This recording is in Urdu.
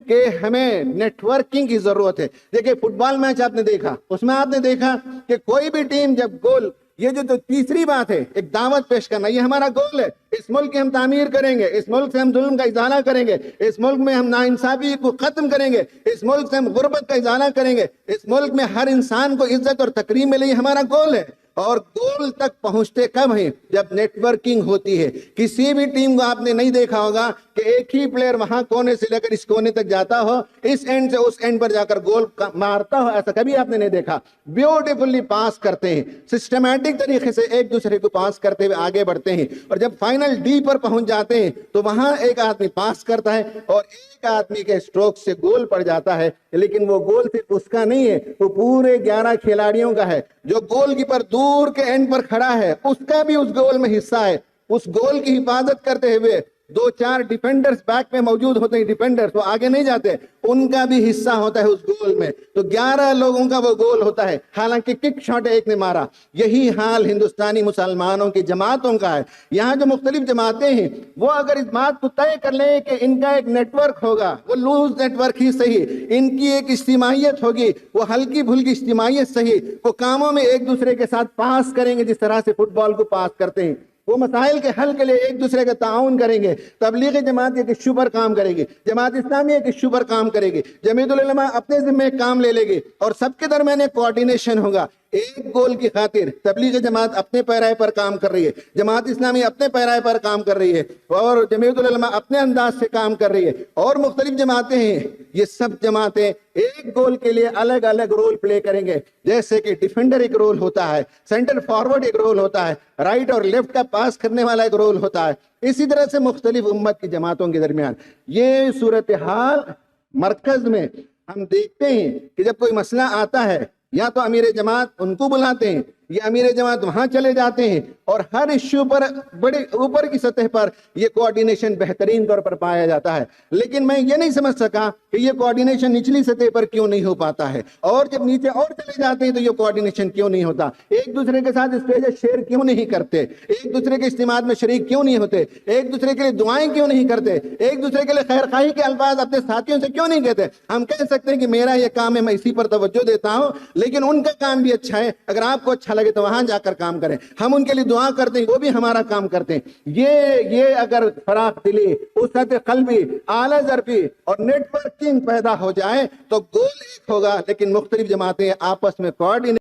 کہ ہمیں نیٹ ورکنگ کی ضرورت ہے. دیکھیں فٹ بال میچ آپ نے دیکھا, اس میں آپ نے دیکھا کہ کوئی بھی ٹیم جب گول, یہ جو تیسری بات ہے ایک دعوت پیش کرنا, یہ ہمارا گول ہے. اس ملک کی ہم تعمیر کریں گے, اس ملک سے ہم ظلم کا ازالہ کریں گے, اس ملک میں ہم ناانصافی کو ختم کریں گے, اس ملک سے ہم غربت کا ازالہ کریں گے, اس ملک میں ہر انسان کو عزت اور تکریم ملے, یہ ہمارا گول ہے. اور گول تک پہنچتے کب ہیں؟ جب نیٹ ورکنگ ہوتی ہے. کسی بھی ٹیم کو آپ نے نہیں دیکھا ہوگا کہ ایک ہی پلیئر وہاں کونے سے لے کر اس کونے تک جاتا ہو, اس اینڈ سے اس اینڈ پر جا کر گول مارتا ہو, ایسا کبھی آپ نے نہیں دیکھا. بیوٹیفلی پاس کرتے ہیں, سسٹمیٹک طریقے سے ایک دوسرے کو پاس کرتے ہوئے آگے بڑھتے ہیں, اور جب فائنل ڈی پر پہنچ جاتے ہیں تو وہاں ایک آدمی پاس کرتا ہے اور ایک آدمی کے سٹروک سے گول پڑ جاتا ہے, لیکن وہ گول صرف اس کا نہیں ہے, وہ پورے 11 کھلاڑیوں کا ہے. جو گول کیپر دور کے اینڈ پر کھڑا ہے اس کا بھی اس گول میں حصہ ہے. اس گول کی حفاظت کرتے ہوئے 2-4 ڈیفینڈرز بیک میں موجود ہوتے ہیں, ڈیفینڈرز وہ آگے نہیں جاتے, ان کا بھی حصہ ہوتا ہے اس گول میں. تو 11 لوگوں کا وہ گول ہوتا ہے, حالانکہ کک شاٹ ایک نے مارا. یہی حال ہندوستانی مسلمانوں کی جماعتوں کا ہے. یہاں جو مختلف جماعتیں ہیں وہ اگر اس بات کو طے کر لیں کہ ان کا ایک نیٹ ورک ہوگا, وہ لوز نیٹ ورک ہی صحیح, ان کی ایک اجتماعیت ہوگی, وہ ہلکی پھلکی اجتماعیت صحیح, وہ کاموں میں ایک دوسرے کے ساتھ پاس کریں گے جس طرح سے فٹ بال کو پاس کرتے ہیں, وہ مسائل کے حل کے لیے ایک دوسرے کا تعاون کریں گے. تبلیغ جماعت ایک ایشو پر کام کرے گی, جماعت اسلامی ایک ایشو پر کام کرے گی, جمعیت العلماء اپنے ذمہ ایک کام لے لے گی, اور سب کے درمیان ایک کوارڈینیشن ہوگا. ایک گول کی خاطر تبلیغ جماعت اپنے پیرائے پر کام کر رہی ہے, جماعت اسلامی اپنے پیرائے پر کام کر رہی ہے, اور جمعیت العلماء اپنے انداز سے کام کر رہی ہے, اور مختلف جماعتیں ہیں. یہ سب جماعتیں ایک گول کے لیے الگ الگ رول پلے کریں گے. جیسے کہ ڈیفینڈر ایک رول ہوتا ہے, سینٹر فارورڈ ایک رول ہوتا ہے, رائٹ اور لیفٹ کا پاس کرنے والا ایک رول ہوتا ہے. اسی طرح سے مختلف امت کی جماعتوں کے درمیان یہ صورتحال مرکز میں ہم دیکھتے ہیں کہ جب کوئی مسئلہ آتا ہے یا تو امیر جماعت ان کو بلاتے ہیں یا امیر جماعت وہاں چلے جاتے ہیں, اور ہر ایشو پر بڑے اوپر کی سطح پر یہ کوارڈینیشن بہترین طور پر پایا جاتا ہے. لیکن میں یہ نہیں سمجھ سکا کہ یہ کوارڈینیشن نچلی سطح پر کیوں نہیں ہو پاتا ہے, اور جب نیچے اور چلے جاتے ہیں تو یہ کوارڈینیشن کیوں نہیں ہوتا. ایک دوسرے کے ساتھ اسٹیج شیئر کیوں نہیں کرتے, ایک دوسرے کے اجتماعات میں شریک کیوں نہیں ہوتے, ایک دوسرے کے لیے دعائیں کیوں نہیں کرتے, ایک دوسرے کے لیے خیر خواہی کے الفاظ اپنے ساتھیوں سے کیوں نہیں کہتے. ہم کہہ سکتے ہیں کہ میرا یہ کام ہے, میں اسی پر توجہ دیتا ہوں, لیکن ان کا کام بھی اچھا ہے, اگر آپ کو اچھا لگے تو وہاں جا کر کام کریں. ہم ان کے لیے دعا کرتے ہیں, وہ بھی ہمارا کام کرتے ہیں. یہ اگر فراخ دلی, وسعت قلبی, اعلیٰ ظرفی اور نیٹ ورکنگ پیدا ہو جائے تو گول ایک ہوگا, لیکن مختلف جماعتیں آپس میں کوارڈینیٹ